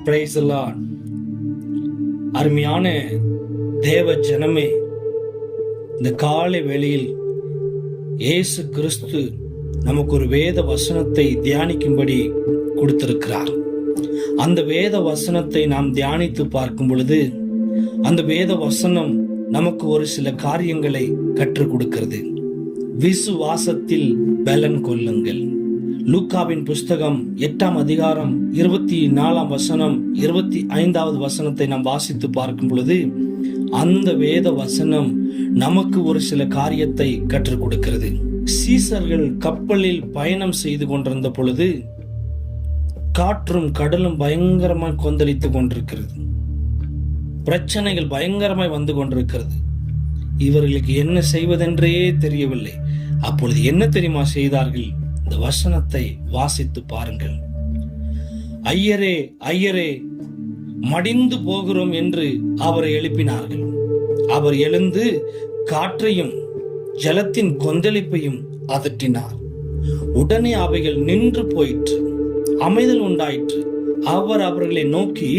Praise the Lord. அருமையான தேவ ஜனமே, இந்த காலை வேளையில் இயேசு கிறிஸ்து நமக்கு ஒரு வேத வசனத்தை தியானிக்கும்படி கொடுத்திருக்கிறார். அந்த வேத வசனத்தை நாம் தியானித்து பார்க்கும் பொழுது அந்த வேத வசனம் நமக்கு ஒரு சில காரியங்களை கற்றுக் கொடுக்கிறது. விசுவாசத்தில் பலன் கொள்ளுங்கள். லூக்காவின் புஸ்தகம் 8ஆம் அதிகாரம் 24ஆம் வசனம் 25வது வசனத்தை நாம் வாசித்து பார்க்கும் பொழுது அந்த வேத வசனம் நமக்கு ஒரு சில காரியத்தை கற்றுக் கொடுக்கிறது. சீசர்கள் கப்பலில் பயணம் செய்து கொண்டிருந்த பொழுது காற்றும் கடலும் பயங்கரமாய் கொந்தளித்துக் கொண்டிருக்கிறது. பிரச்சனைகள் பயங்கரமாய் வந்து கொண்டிருக்கிறது. இவர்களுக்கு என்ன செய்வதென்றே தெரியவில்லை. அப்பொழுது என்ன தெரியுமா செய்தார்கள்? இந்த வசனத்தை வாசித்து பாருங்கள். ஐயரே, ஐயரே, மடிந்து போகிறோம் என்று அவரை எழுப்பினார்கள். அவர் எழுந்து காற்றையும் ஜலத்தின் கொந்தளிப்பையும் அதட்டினார். உடனே அவைகள் நின்று போயிற்று, அமைதல் உண்டாயிற்று. அவர் அவர்களை நோக்கி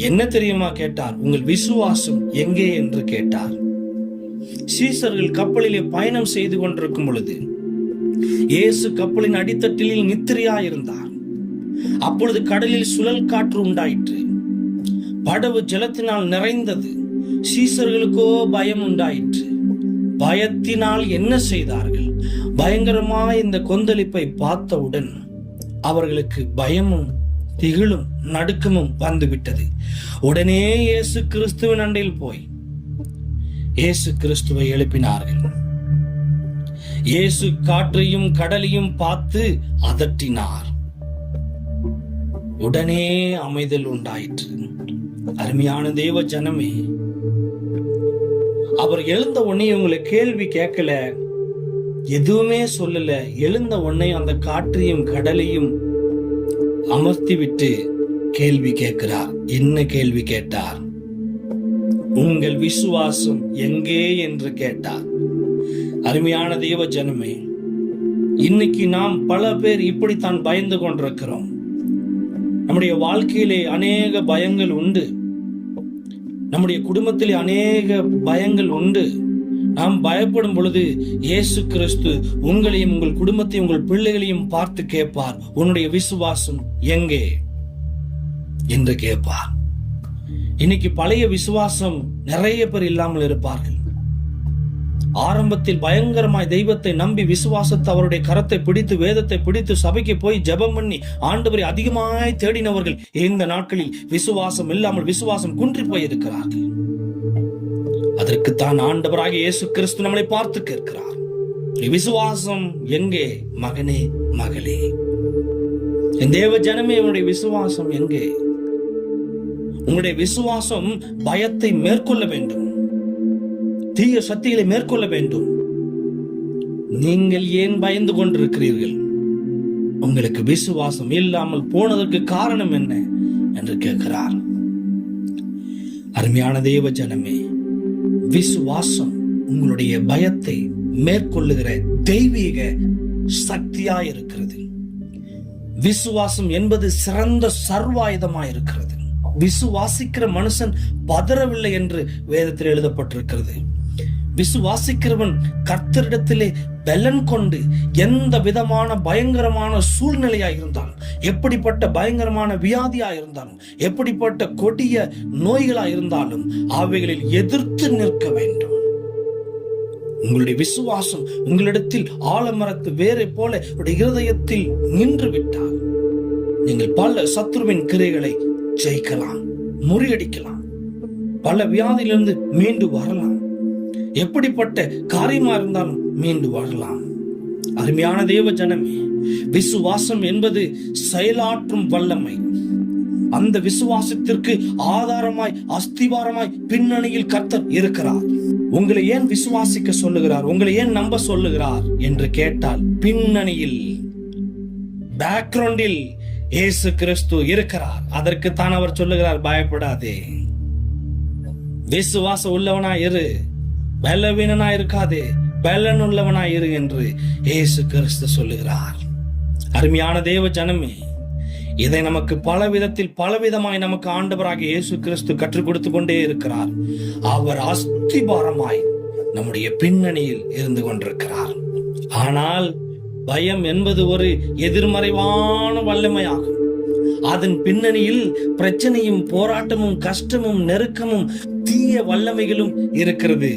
என்ன தெரியுமா கேட்டார்? உங்கள் விசுவாசம் எங்கே என்று கேட்டார். சீசர்கள் கப்பலிலே பயணம் செய்து கொண்டிருக்கும் பொழுது இயேசு கப்பலின் அடித்தட்டில் நித்திரையாயிருந்தார். அப்பொழுது கடலில் சுழல் காற்று உண்டாயிற்று. படகு ஜலத்தினால் நிறைந்தது. சீசர்களுக்கோ பயம் உண்டாயிற்று. பயத்தினால் என்ன செய்தார்கள்? பயங்கரமாய் இந்த கொந்தளிப்பை பார்த்தவுடன் அவர்களுக்கு பயமும் திகிலும் நடுக்கமும் வந்துவிட்டது. உடனே இயேசு கிறிஸ்துவின் அண்டையில் போய் இயேசு கிறிஸ்துவை எழுப்பினார்கள். இயேசு காற்றையும் கடலையும் பார்த்து அதட்டினார். உடனே அமைதல் உண்டாயிற்று. அருமையான தேவ ஜனமே, அவர் எழுந்த உடனே உங்களை கேள்வி கேட்கல, எதுவுமே சொல்லல. எழுந்த உடனே அந்த காற்றையும் கடலையும் அமர்த்தி விட்டு கேள்வி கேட்கிறார். என்ன கேள்வி கேட்டார்? உங்கள் விசுவாசம் எங்கே என்று கேட்டார். அருமையான தேவ ஜனமே, இன்னைக்கு நாம் பல பேர் இப்படித்தான் பயந்து கொண்டிருக்கிறோம். நம்முடைய வாழ்க்கையிலே அநேக பயங்கள் உண்டு. நம்முடைய குடும்பத்திலே அநேக பயங்கள் உண்டு. நாம் பயப்படும் பொழுது இயேசு கிறிஸ்து உங்களையும் உங்கள் குடும்பத்தையும் உங்கள் பிள்ளைகளையும் பார்த்து கேட்பார், உன்னுடைய விசுவாசம் எங்கே என்று கேட்பார். இன்னைக்கு பழைய விசுவாசம் நிறைய பேர் இல்லாமல் இருப்பார்கள். ஆரம்பத்தில் பயங்கரமாய் தெய்வத்தை நம்பி விசுவாசத்தை அவருடைய கரத்தை பிடித்து வேதத்தை பிடித்து சபைக்கு போய் ஜெபம் பண்ணி ஆண்டவரை அதிகமாய் தேடினவர்கள் இந்த நாட்களில் விசுவாசம் இல்லாமல் விசுவாசம் குன்றி போயிருக்கிறார்கள். அதற்குத்தான் ஆண்டவராகிய இயேசு கிறிஸ்து நம்மளை பார்த்து கேட்கிறார், விசுவாசம் எங்கே மகனே மகளே? என் தேவ ஜனமே, உன்னுடைய விசுவாசம் எங்கே? உங்களுடைய விசுவாசம் பயத்தை மேற்கொள்ள வேண்டும், தீய சக்திகளை மேற்கொள்ள வேண்டும். நீங்கள் ஏன் பயந்து கொண்டிருக்கிறீர்கள்? உங்களுக்கு விசுவாசம் இல்லாமல் போனதற்கு காரணம் என்ன என்று கேட்கிறார். அருமையான தேவ ஜனமே, விசுவாசம் உங்களுடைய பயத்தை மேற்கொள்ளுகிற தெய்வீக சக்தியாயிருக்கிறது. விசுவாசம் என்பது சிறந்த சர்வாயுதமாயிருக்கிறது. விசுவாசிக்கிற மனுஷன் பதறவில்லை என்று வேதத்தில் எழுதப்பட்டிருக்கிறது. விசுவாசிக்கிறவன் கர்த்தரிடத்திலே பலன் கொண்டு எந்த விதமான பயங்கரமான சூழ்நிலையா இருந்தாலும், எப்படிப்பட்ட பயங்கரமான வியாதியா இருந்தாலும், எப்படிப்பட்ட கொடிய நோய்களா இருந்தாலும் அவைகளில் எதிர்த்து நிற்க வேண்டும். உங்களுடைய விசுவாசம் உங்களிடத்தில் ஆலமரத்து வேரை போல இருதயத்தில் நின்று விட்டால் நீங்கள் பல சத்துருவின் கிரைகளை ஜெயிக்கலாம், முறியடிக்கலாம், பல வியாதியிலிருந்து மீண்டு வரலாம். எப்படிப்பட்ட காரியமா இருந்தாலும் மீண்டு வரலாம். அருமையான தேவ ஜனமே, விசுவாசம் என்பது செயலாற்றும் வல்லமை. அந்த விசுவாசத்திற்கு ஆதாரமாய் அஸ்திவாரமாய் பின்னணியில் கர்த்தர் இருக்கிறார். உங்களை ஏன் விசுவாசிக்க சொல்லுகிறார், உங்களை ஏன் நம்ப சொல்லுகிறார் என்று கேட்டால், பின்னணியில் பேக்ரவுண்டில் இயேசு கிறிஸ்து இருக்கிறார். அதற்குத்தான் அவர் சொல்லுகிறார், பயப்படாதே, விசுவாசம் உள்ளவனா இரு, பலவீனனா இருக்காதே, பலன் உள்ளவனா இரு என்று இயேசு கிறிஸ்து சொல்லுகிறார். அருமையான தேவ ஜனமே, இதை நமக்கு பல விதத்தில் பலவிதமாய் நமக்கு ஆண்டவராகிய இயேசு கிறிஸ்து கற்றுக் கொடுத்து கொண்டே இருக்கிறார். அவர் அஸ்திபாரமாய் நம்முடைய பின்னணியில் இருந்து கொண்டிருக்கிறார். ஆனால் பயம் என்பது ஒரு எதிர்மறைவான வல்லமையாகும். அதன் பின்னணியில் பிரச்சனையும் போராட்டமும் கஷ்டமும் நெருக்கமும் தீய வல்லமைகளும் இருக்கிறது.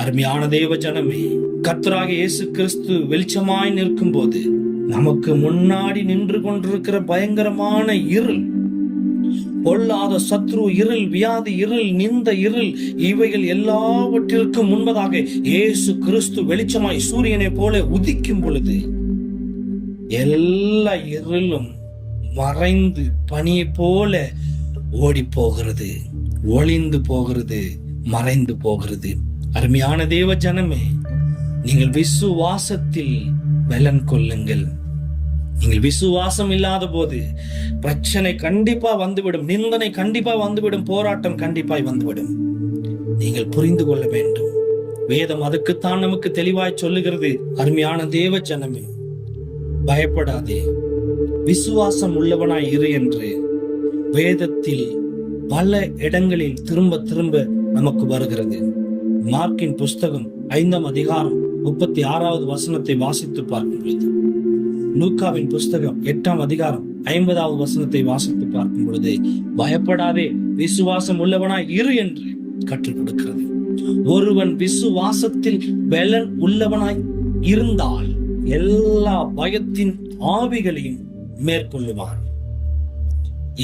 அருமையான தேவ ஜனமே, கர்த்தராகிய இயேசு கிறிஸ்து வெளிச்சமாய் நிற்கும் போது நமக்கு முன்னாடி நின்று கொண்டிருக்கிற பயங்கரமான இருள், பொல்லாத சத்ரு இருள், வியாதி இருள், நிந்த இருள், இவைகள் எல்லாவற்றிற்கும் முன்பதாக இயேசு கிறிஸ்து வெளிச்சமாய் சூரியனை போல உதிக்கும் பொழுது எல்லா இருளும் மறைந்து பனியை போல ஓடி போகிறது, ஒளிந்து போகிறது, மறைந்து போகிறது. அருமையான தேவ ஜனமே, நீங்கள் விசுவாசத்தில் பலன் கொள்ளுங்கள். நீங்கள் விசுவாசம் இல்லாத போது பிரச்சனை கண்டிப்பா வந்துவிடும், நிந்தனை கண்டிப்பா வந்துவிடும், போராட்டம் கண்டிப்பாய் வந்துவிடும். நீங்கள் புரிந்து கொள்ள வேண்டும். வேதம் அதுக்குத்தான் நமக்கு தெளிவாய் சொல்லுகிறது. அருமையான தேவ ஜனமே, பயப்படாதே, விசுவாசம் உள்ளவனாய் இரு என்று வேதத்தில் பல இடங்களில் திரும்ப திரும்ப நமக்கு வருகிறது. மார்க்கின் புஸ்தகம் 5ஆம் அதிகாரம் 36வது வசனத்தை வாசித்து பார்க்கும் பொழுது, லூக்காவின் புஸ்தகம் 8ஆம் அதிகாரம் 50வது வசனத்தை வாசித்து பார்க்கும் பொழுது, பயப்படாதே, விசுவாசம் உள்ளவனாய் இரு என்று கற்றுக் கொடுக்கிறது. ஒருவன் விசுவாசத்தில் பலன் உள்ளவனாய் இருந்தால் எல்லா பயத்தின் ஆவிகளையும் மேற்கொள்ளுவான்,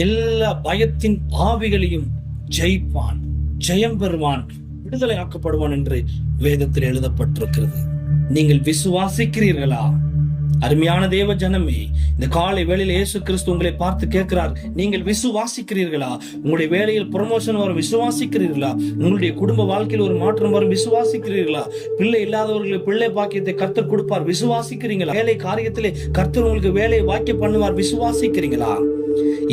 எல்லா பயத்தின் ஆவிகளையும் ஜெயிப்பான், ஜெயம் பெறுவான், விடுதலை ஆக்கப்படுவான் என்று வேதத்தில் எழுதப்பட்டிருக்கிறது. நீங்கள் விசுவாசிக்கிறீர்களா? அருமையான தேவ ஜனமே, இந்த காலை வேளையில் இயேசு கிறிஸ்து உங்களை பார்த்து கேட்கிறார், நீங்கள் விசுவாசிக்கிறீர்களா? உங்களுடைய வேலையில் ப்ரமோஷன் வரும், விசுவாசிக்கிறீர்களா? உங்களுடைய குடும்ப வாழ்க்கையில் ஒரு மாற்றம் வரும், விசுவாசிக்கிறீர்களா? பிள்ளை இல்லாதவர்களுக்கு பிள்ளை பாக்கியத்தை கர்த்தர் கொடுப்பார், விசுவாசிக்கிறீங்களா? வேலை காரியத்திலே கர்த்தர் உங்களுக்கு வேலையை வாக்கிய பண்ணுவார், விசுவாசிக்கிறீங்களா?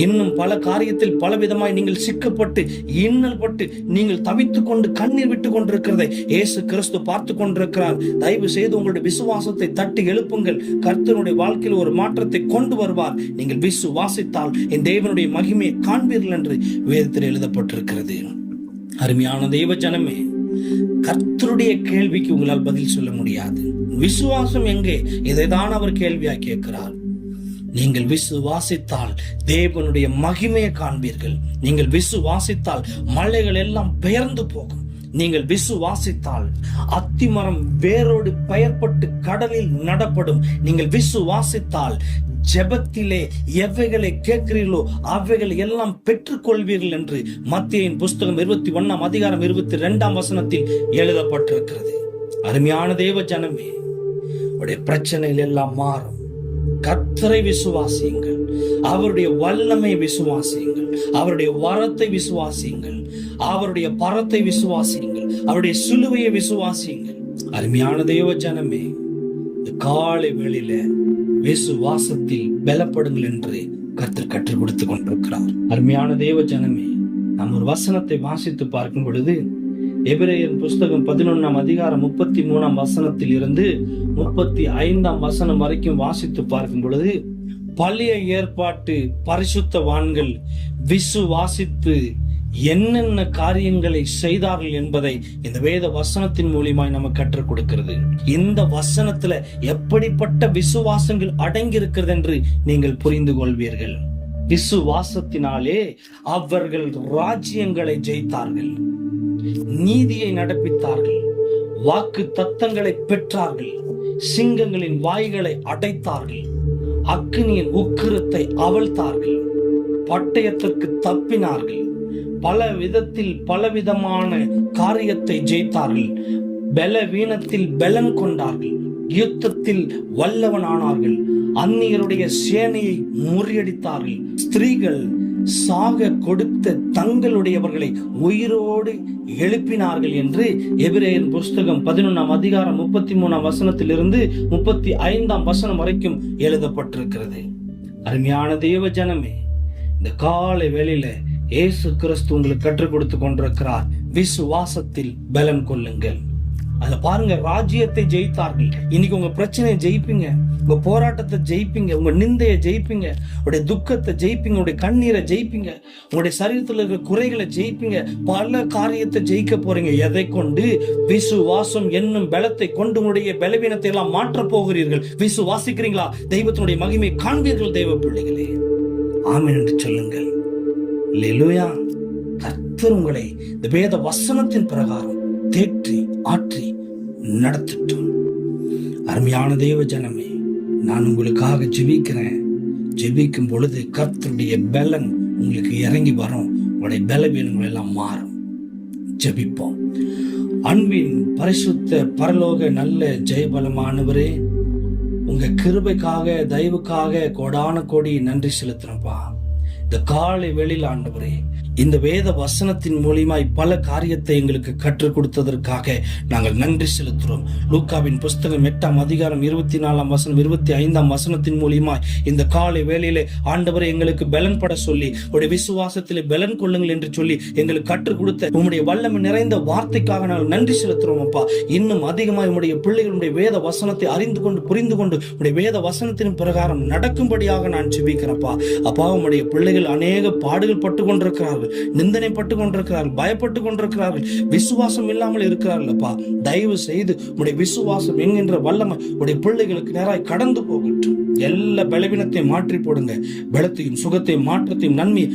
இன்னும் பல காரியத்தில் பல விதமாய் நீங்கள் சிக்கப்பட்டு இன்னல் பட்டு நீங்கள் தவித்துக் கொண்டு கண்ணீர் விட்டு கொண்டிருக்கிறதை இயேசு கிறிஸ்து பார்த்து கொண்டிருக்கிறார். தயவு செய்து உங்களுடைய விசுவாசத்தை தட்டி எழுப்புங்கள். கர்த்தருடைய வாழ்க்கையில் ஒரு மாற்றத்தை கொண்டு வருவார். நீங்கள் விசுவாசித்தால் என் தேவனுடைய மகிமையை காண்பீர்கள் என்று வேதத்தில் எழுதப்பட்டிருக்கிறது. அருமையான தேவ ஜனமே, கர்த்தருடைய கேள்விக்கு உங்களால் பதில் சொல்ல முடியாது. விசுவாசம் எங்கே? இதைதான் அவர் கேள்வியா கேட்கிறார். நீங்கள் விசுவாசித்தால் தேவனுடைய மகிமையை காண்பீர்கள். நீங்கள் விசுவாசித்தால் மலைகள் எல்லாம் பெயர்ந்து போகும். நீங்கள் விசுவாசித்தால் அத்திமரம் வேரோடு பெயர்பட்டு கடலில் நடப்படும். நீங்கள் விசுவாசித்தால் ஜெபத்திலே எவைகளை கேட்கிறீர்களோ அவைகளை எல்லாம் பெற்றுக் கொள்வீர்கள் என்று மத்தேயின் புஸ்தகம் 21ஆம் அதிகாரம் 22ஆம் வசனத்தில் எழுதப்பட்டிருக்கிறது. அருமையான தேவ ஜனமே, உடைய பிரச்சனைகள் எல்லாம் மாறும். கர்த்தரை விசுவாசியுங்கள், அவருடைய வல்லமை விசுவாசியுங்கள், அவருடைய வரத்தை விசுவாசியுங்கள், அவருடைய பரத்தை விசுவாசியுங்கள், அவருடைய சிலுவையை விசுவாசியுங்கள். அருமையான தேவ ஜனமே, இந்த காலை வேளையில விசுவாசத்தில் பலப்படுங்கள் என்று கர்த்தர் கற்றுக் கொடுத்து கொண்டிருக்கிறார். அருமையான தேவ ஜனமே, நாம் ஒரு வசனத்தை வாசித்து பார்க்கும் பொழுது எபிரேயர் புஸ்தகம் 11ஆம் அதிகாரம் 33ஆம் வசனத்தில் இருந்து 35ஆம் வசனம் வரைக்கும் வாசித்து பார்க்கும் பொழுது, பழைய ஏற்பாட்டு பரிசுத்தவான்கள் விசுவாசித்து என்னென்ன காரியங்களை செய்தார்கள் என்பதை இந்த வேத வசனத்தின் மூலியமாய் நமக்கு கற்றுக் கொடுக்கிறது. இந்த வசனத்துல எப்படிப்பட்ட விசுவாசங்கள் அடங்கி இருக்கிறது என்று நீங்கள் புரிந்து கொள்வீர்கள். விசுவாசத்தினாலே அவர்கள் ராஜ்யங்களை ஜெயித்தார்கள், நீதியை நடப்பித்தார்கள், வாக்கு தத்தங்களை பெற்றார்கள், சிங்கங்களின் வாய்களை அடைத்தார்கள், அக்கினியின் உக்கிரத்தை அவிழ்த்தார்கள், பட்டயத்திற்கு தப்பினார்கள், பல விதத்தில் பலவிதமான காரியத்தை ஜெயித்தார்கள், பலவீனத்தில் பலன் கொண்டார்கள், யுத்தத்தில் வல்லவனானார்கள், அந்நியருடைய சேனையை முறியடித்தார்கள், ஸ்திரீகள் சாக கொடுத்த தங்களுடையவர்களை உயிரோடு எழுப்பினார்கள் என்று எபிரேயர் புஸ்தகம் 11ஆம் அதிகாரம் 33ஆம் வசனத்திலிருந்து 35ஆம் வசனம் வரைக்கும் எழுதப்பட்டிருக்கிறது. அருமையான தேவ ஜனமே, இந்த காலை வேளையில இயேசு கிறிஸ்து உங்களுக்கு கற்றுக் கொடுத்து கொண்டிருக்கிறார். விசுவாசத்தில் பலன் கொள்ளுங்கள். அதுல பாருங்க, ராஜ்யத்தை ஜெயித்தார்கள். இன்னைக்கு உங்க பிரச்சனையை ஜெயிப்பீங்க, உங்க போராட்டத்தை ஜெயிப்பீங்க, உங்க நிந்தையை ஜெயிப்பீங்க, உங்களுடைய துக்கத்தை ஜெயிப்பீங்க, உங்களுடைய கண்ணீரை ஜெயிப்பீங்க, உங்களுடைய சரீரத்தில் இருக்கிற குறைகளை ஜெயிப்பீங்க. பல காரியத்தை ஜெயிக்க போறீங்க. எதை கொண்டு? விசுவாசம் என்னும் பலத்தை கொண்டு உங்களுடைய பலவீனத்தை எல்லாம் மாற்ற போகிறீர்கள். விசுவாசிக்கிறீங்களா? தெய்வத்தினுடைய மகிமை காண்பீர்கள். தெய்வ பிள்ளைகளே, ஆமென் என்று சொல்லுங்கள். அல்லேலூயா. கர்த்தர் உங்களை இந்த வேத வசனத்தின் பிரகாரம் தேற்றி ஆற்றி நடத்தட்டும். அருமையான தேவ ஜனமே, நான் உங்களுக்காக ஜெபிக்கிறேன். ஜெபிக்கும் பொழுது கர்த்தருடைய பலன் உங்களுக்கு இறங்கி வரும். உங்களுடைய பலவீனங்கள் எல்லாம் மாறும். ஜெபிப்போம். அன்பின் பரிசுத்த பரலோக நல்ல ஜெயபலமானவரே, உங்க கிருபைக்காக தயவுக்காக கோடான கோடி நன்றி செலுத்துறப்பா. இந்த காலை வேளையில் ஆண்டவரே, இந்த வேத வசனத்தின் மூலியமாய் பல காரியத்தை எங்களுக்கு கற்றுக் கொடுத்ததற்காக நாங்கள் நன்றி செலுத்துறோம். லூக்காவின் புஸ்தகம் 8ஆம் அதிகாரம் 24ஆம் வசனம் 25ஆம் வசனத்தின் மூலியமாய் இந்த காலை வேளையிலே ஆண்டவரை எங்களுக்கு பலன் பட சொல்லி, உடைய விசுவாசத்திலே பலன் கொள்ளுங்கள் என்று சொல்லி எங்களுக்கு கற்றுக் கொடுத்த உம்முடைய வல்லமை நிறைந்த வார்த்தைக்காக நாங்கள் நன்றி செலுத்துறோம் அப்பா. இன்னும் அதிகமாக உம்முடைய பிள்ளைகளுடைய வேத வசனத்தை அறிந்து கொண்டு புரிந்து கொண்டு உடைய வேத வசனத்தின் பிரகாரம் நடக்கும்படியாக நான் ஜெபிக்கிறேன்ப்பா. அப்பா, உம்முடைய பிள்ளைகள் அநேக பாடுகள் பட்டு கொண்டிருக்கிறார்கள், நிந்தனைப்பட்டு கொண்டிருக்கிறார்கள், பயப்பட்டு கொண்டிருக்கிறார்கள், விசுவாசம் இல்லாமல் இருக்கிறார்கள் அப்பா. தயவு செய்து உடைய விசுவாசம் என்கின்ற வல்லமை உடைய பிள்ளைகளுக்கு நேராய் கடந்து போகட்டும். எல்லா பலவீனத்தையும் மாற்றி போடுங்க. பலத்தையும் சுகத்தையும் மாற்றத்தையும் நன்மை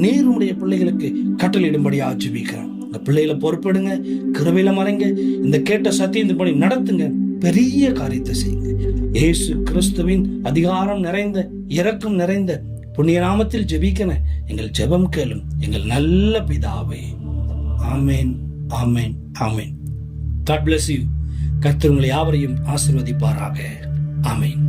நீருடைய பிள்ளைகளுக்கு கட்டளையிடும்படியாக ஜெபிக்கிறோம். இந்த பிள்ளைகளை பொறுப்பெடுங்க, கிருபையில மறைங்க. இந்த கேட்ட சத்தியத்தின்படி நடத்துங்க. பெரிய காரியத்தை செய்யுங்க. இயேசு கிறிஸ்துவின் அதிகாரம் நிறைந்த இரக்கம் நிறைந்த புண்ணிய நாமத்தில் ஜெபிக்கிறேன். எங்கள் ஜெபம் கேளும் எங்கள் நல்ல பிதாவே. ஆமென், ஆமென், ஆமென். God bless you. கர்த்தர் உங்களை யாவரையும் ஆசீர்வதிப்பாராக. ஆமென்.